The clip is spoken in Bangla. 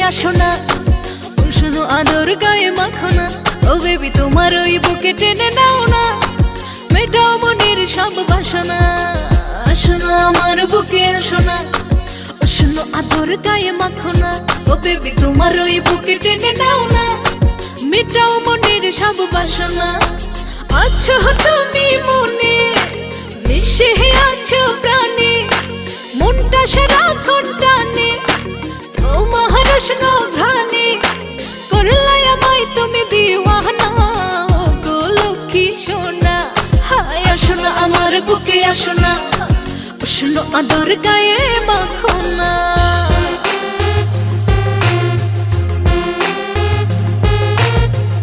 আসো না, উষ্ণ আদর গায়ে মাখো না। ও বেবি তোমার ওই বুকে টেনে নাও না, মেটাও মনের সব বাসনা। আসো না আমার বুকে আসো না, উষ্ণ আদর গায়ে মাখো না। ও বেবি তোমার ওই বুকে টেনে নাও না, মেটাও মনের সব বাসনা। আছো তুমি মনে, মিশে আছো প্রাণে, মনটা সারাক্ষণ টানে তোমার উষ্ণ ঘ্রাণে। করলাই আমায় তুমি দিওয়ানা, গো লক্ষ্মী সোনা। হায় আসো না আমার বুকে আসো না, উষ্ণ আদর গায়ে মাখো